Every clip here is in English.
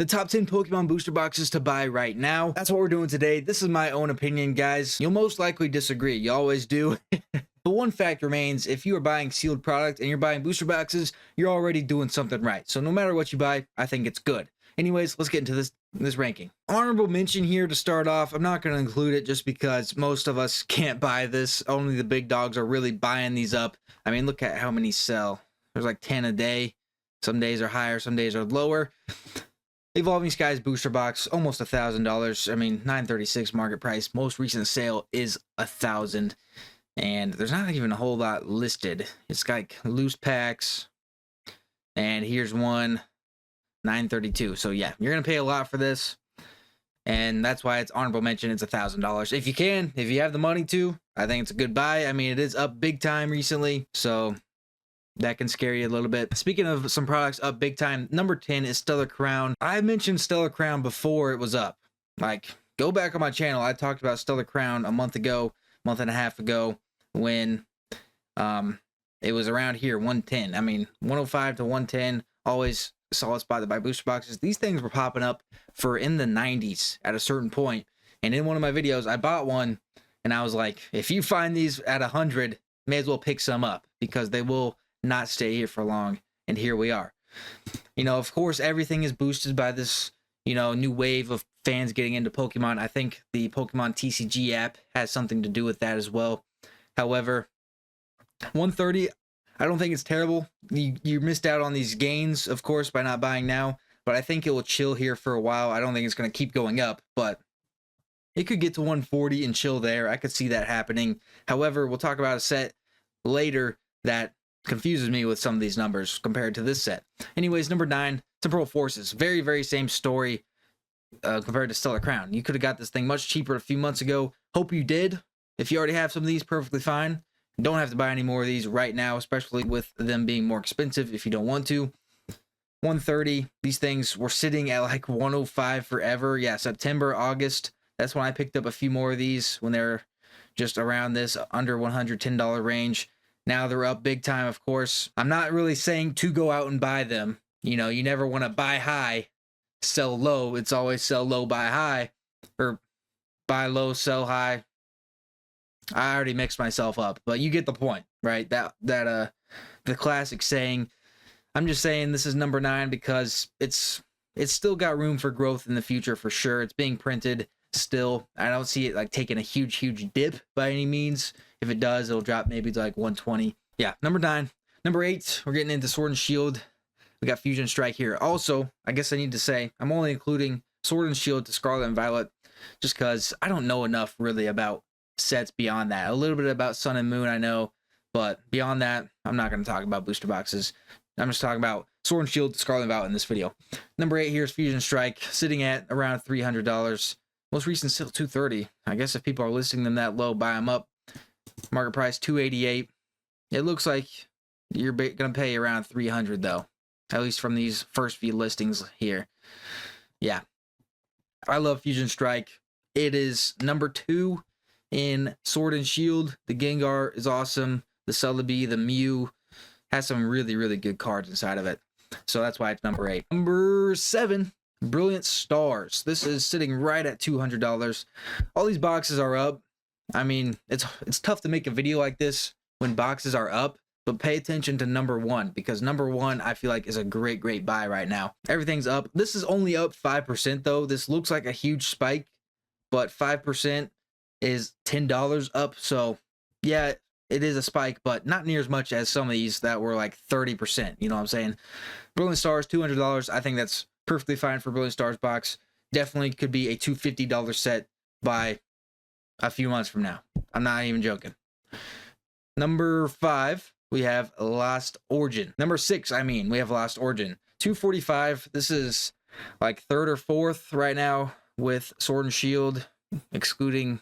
the top 10 Pokemon booster boxes to buy right now. That's what we're doing today. This is my own opinion, guys. You'll most likely disagree. You always do. But one fact remains, if you are buying sealed product and you're buying booster boxes, you're already doing something right. So no matter what you buy, I think it's good. Anyways, let's get into this ranking. Honorable mention here to start off. I'm not going to include it just because most of us can't buy this. Only the big dogs are really buying these up. I mean, look at how many sell. There's like 10 a day. Some days are higher, some days are lower. Evolving Skies booster box, almost $1,000. I mean, $936 market price. Most recent sale is $1,000. And there's not even a whole lot listed. It's like loose packs. And here's one, $932. So yeah, you're gonna pay a lot for this. And that's why it's honorable mention. It's $1,000. If you can, if you have the money to, I think it's a good buy. I mean, it is up big time recently. So that can scare you a little bit. Speaking of some products up big time, number 10 is Stellar Crown. I mentioned Stellar Crown before it was up. Like, go back on my channel. I talked about Stellar Crown a month and a half ago, when it was around here, 110. I mean, 105 to 110, always a solid spot to buy booster boxes. These things were popping up for in the 90s at a certain point. And in one of my videos, I bought one, and I was like, if you find these at 100, may as well pick some up, because they will not stay here for long. And here we are. You know, of course, everything is boosted by this, you know, new wave of fans getting into Pokemon. I think the Pokemon TCG app has something to do with that as well. However, 130, I don't think it's terrible. You missed out on these gains, of course, by not buying now, but I think it will chill here for a while. I don't think it's going to keep going up, but it could get to 140 and chill there. I could see that happening. However, we'll talk about a set later that confuses me with some of these numbers compared to this set. Anyways, number 9, Temporal Forces. Very, very same story compared to Stellar Crown. You could have got this thing much cheaper a few months ago. Hope you did. If you already have some of these, perfectly fine. Don't have to buy any more of these right now, especially with them being more expensive if you don't want to. 130, these things were sitting at like 105 forever. Yeah, September, August. That's when I picked up a few more of these, when they're just around this under $110 range. Now they're up big time, of course. I'm not really saying to go out and buy them. You know, you never want to buy high, sell low. It's always sell low, buy high, or buy low, sell high. I already mixed myself up, but you get the point, right? The classic saying. I'm just saying this is number 9 because it's still got room for growth in the future for sure. It's being printed still. I don't see it like taking a huge dip by any means. If it does, it'll drop maybe to like 120. Yeah, number 9. Number 8, we're getting into Sword and Shield. We got Fusion Strike here. Also, I guess I need to say, I'm only including Sword and Shield to Scarlet and Violet just because I don't know enough really about sets beyond that. A little bit about Sun and Moon I know, but beyond that, I'm not going to talk about booster boxes. I'm just talking about Sword and Shield to Scarlet and Violet in this video. Number 8 here is Fusion Strike, sitting at around $300. Most recent sale $230. I guess if people are listing them that low, buy them up. Market price $288. It looks like you're gonna pay around $300 though, at least from these first few listings here. Yeah, I love Fusion Strike. It is number 2 in Sword and Shield. The Gengar is awesome. The Celebi, the Mew has some really good cards inside of it, so that's why it's number 8. Number 7, Brilliant Stars. This is sitting right at $200. All these boxes are up. I mean, it's tough to make a video like this when boxes are up, but pay attention to number 1, because number 1 I feel like is a great buy right now. Everything's up. This is only up 5% though. This looks like a huge spike, but 5% is $10 up. So yeah, it is a spike, but not near as much as some of these that were like 30%. You know what I'm saying? Brilliant Stars, $200. I think that's perfectly fine for Brilliant Stars box. Definitely could be a $250 set by a few months from now. I'm not even joking. Number 5, we have Lost Origin. Number 6, we have Lost Origin. $245. This is like 3rd or 4th right now with Sword and Shield, excluding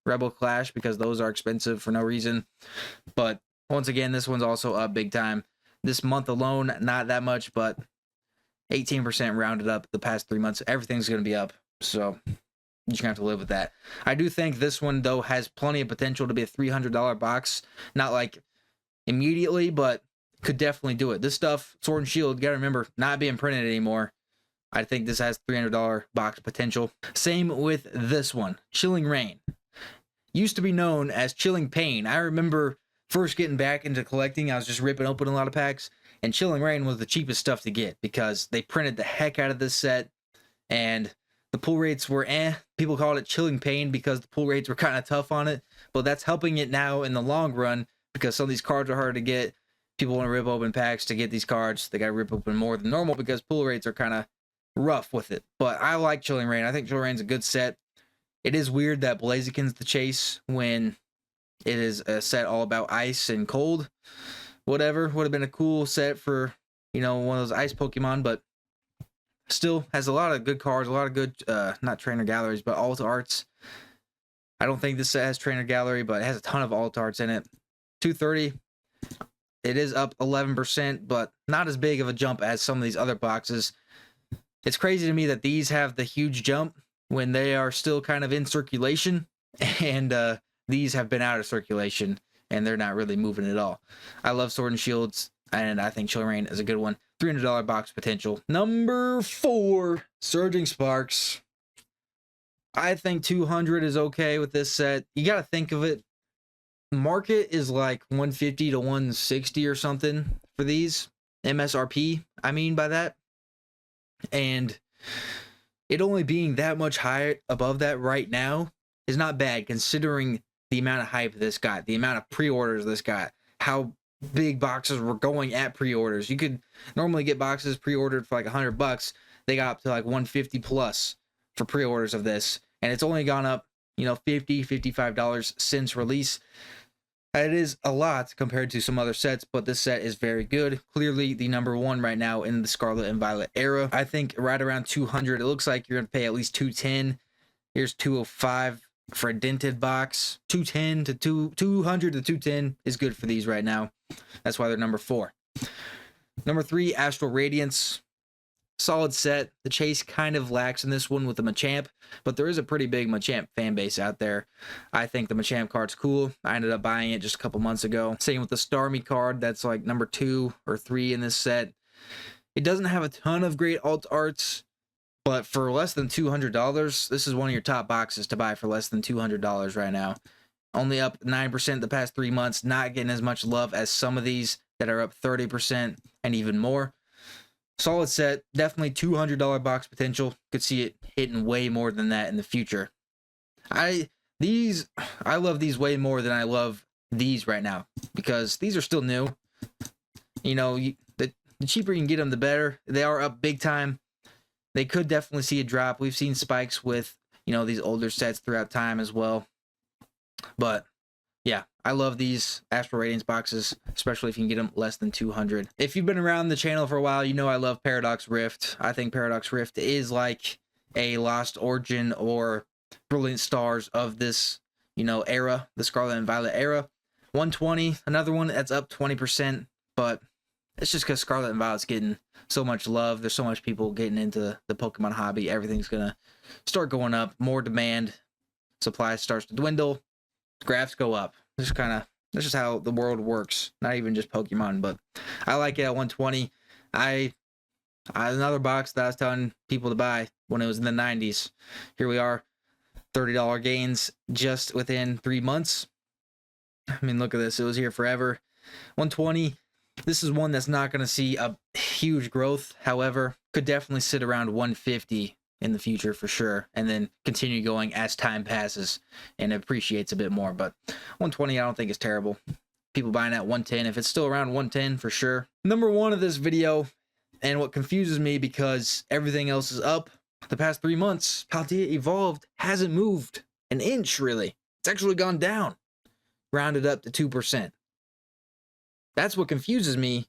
Rebel Clash because those are expensive for no reason. But once again, this one's also up big time. This month alone, not that much, but 18% rounded up the past 3 months. Everything's going to be up. So you're just going to have to live with that. I do think this one, though, has plenty of potential to be a $300 box. Not like immediately, but could definitely do it. This stuff, Sword and Shield, you got to remember, not being printed anymore. I think this has $300 box potential. Same with this one, Chilling Reign. Used to be known as Chilling Pain. I remember first getting back into collecting, I was just ripping open a lot of packs, and Chilling Reign was the cheapest stuff to get because they printed the heck out of this set, and the pull rates were People called it Chilling Pain because the pull rates were kind of tough on it, but that's helping it now in the long run because some of these cards are hard to get. People want to rip open packs to get these cards. They got to rip open more than normal because pull rates are kind of rough with it. But I like Chilling Reign. I think Chilling Reign's a good set. It is weird that Blaziken's the chase when it is a set all about ice and cold. Whatever. Would have been a cool set for, you know, one of those ice Pokemon, but still has a lot of good cards, a lot of good, not trainer galleries, but alt arts. I don't think this set has trainer gallery, but it has a ton of alt arts in it. 230. It is up 11%, but not as big of a jump as some of these other boxes. It's crazy to me that these have the huge jump when they are still kind of in circulation, and these have been out of circulation, and they're not really moving at all. I love Sword and Shields, and I think Chilling Reign is a good one. $300 box potential. Number 4, Surging Sparks. I think 200 is okay with this set. You got to think of it. Market is like 150 to 160 or something for these. MSRP, I mean by that. And it only being that much higher above that right now is not bad considering the amount of hype this got, the amount of pre-orders this got, how big boxes were going at pre-orders. You could normally get boxes pre-ordered for like $100. They got up to like 150 plus for pre-orders of this, and it's only gone up, you know, $50, $55 since release. It is a lot compared to some other sets, but this set is very good. Clearly the number 1 right now in the Scarlet and Violet era. I think right around 200. It looks like you're going to pay at least 210. Here's 205 for a dented box. 210 to 200 to 210 is good for these right now. That's why they're number 4. Number 3, Astral Radiance. Solid set. The chase kind of lacks in this one with the Machamp, but there is a pretty big Machamp fan base out there. I think the Machamp card's cool. I ended up buying it just a couple months ago. Same with the Starmie card. That's like number 2 or 3 in this set. It doesn't have a ton of great alt arts, but for less than $200, this is one of your top boxes to buy for less than $200 right now. Only up 9% the past 3 months, not getting as much love as some of these that are up 30% and even more. Solid set, definitely $200 box potential. Could see it hitting way more than that in the future. I love these way more than I love these right now because these are still new. You know, the cheaper you can get them, the better. They are up big time. They could definitely see a drop. We've seen spikes with, you know, these older sets throughout time as well. But yeah, I love these Astral Radiance boxes, especially if you can get them less than 200. If you've been around the channel for a while, you know I love Paradox Rift. I think Paradox Rift is like a Lost Origin or Brilliant Stars of this, you know, era, the Scarlet and Violet era. 120, another one that's up 20%, but it's just because Scarlet and Violet's getting so much love. There's so much people getting into the Pokemon hobby. Everything's gonna start going up. More demand. Supply starts to dwindle. Graphs go up. That's just how the world works. Not even just Pokemon, but I like it at 120. Another box that I was telling people to buy when it was in the 90s. Here we are, $30 gains just within 3 months. I mean, look at this. It was here forever. 120. This is one that's not going to see a huge growth. However, could definitely sit around 150 in the future for sure, and then continue going as time passes and appreciates a bit more. But 120 I don't think is terrible. People buying at 110, if it's still around 110 for sure. Number 1 of this video, and what confuses me because everything else is up the past 3 months, Paldea Evolved hasn't moved an inch really. It's actually gone down, rounded up to 2%. That's what confuses me,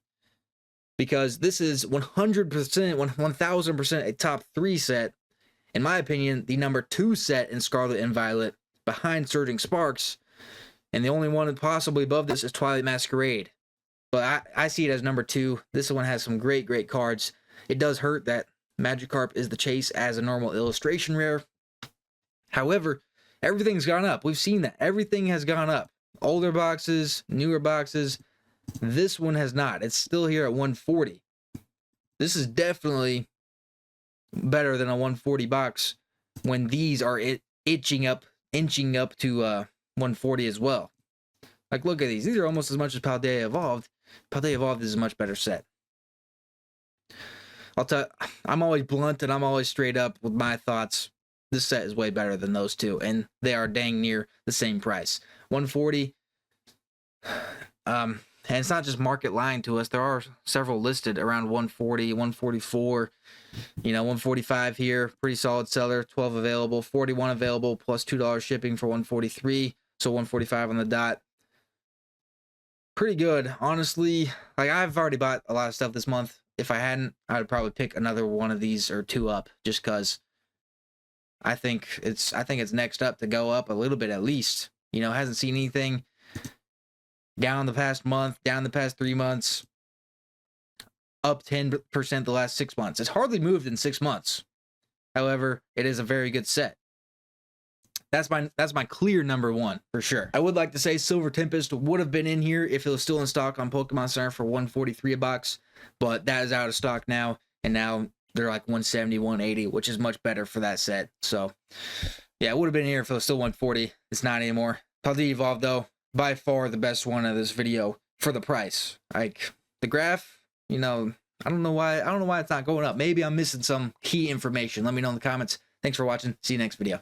because this is 100%, 1000% a top 3 set. In my opinion, the number 2 set in Scarlet and Violet, behind Surging Sparks, and the only one possibly above this is Twilight Masquerade. But I see it as number 2. This one has some great cards. It does hurt that Magikarp is the chase as a normal illustration rare. However, everything's gone up. We've seen that. Everything has gone up. Older boxes, newer boxes. This one has not. It's still here at 140. This is definitely better than a 140 box when these are inching up to 140 as well. Like, look at these. These are almost as much as Paldea Evolved. Paldea Evolved is a much better set. I'm always blunt and I'm always straight up with my thoughts. This set is way better than those two, and they are dang near the same price. 140. And it's not just market lying to us. There are several listed around 140, 144, 145 here. Pretty solid seller. 12 available, 41 available, plus $2 shipping for 143. So 145 on the dot. Pretty good, honestly. Like, I've already bought a lot of stuff this month. If I hadn't, I'd probably pick another one of these or two up, just because I think it's next up to go up a little bit at least. Hasn't seen anything down the past month, down the past 3 months, up 10% the last 6 months. It's hardly moved in 6 months. However, it is a very good set. That's my clear number one for sure. I would like to say Silver Tempest would have been in here if it was still in stock on Pokemon Center for 143 a box, but that is out of stock now, and now they're like 170, 180, which is much better for that set. So yeah, it would have been here if it was still 140. It's not anymore. Paldea Evolved, though, by far the best one of this video for the price. Like, the graph, I don't know why it's not going up. Maybe I'm missing some key information. Let me know in the comments. Thanks for watching. See you next video.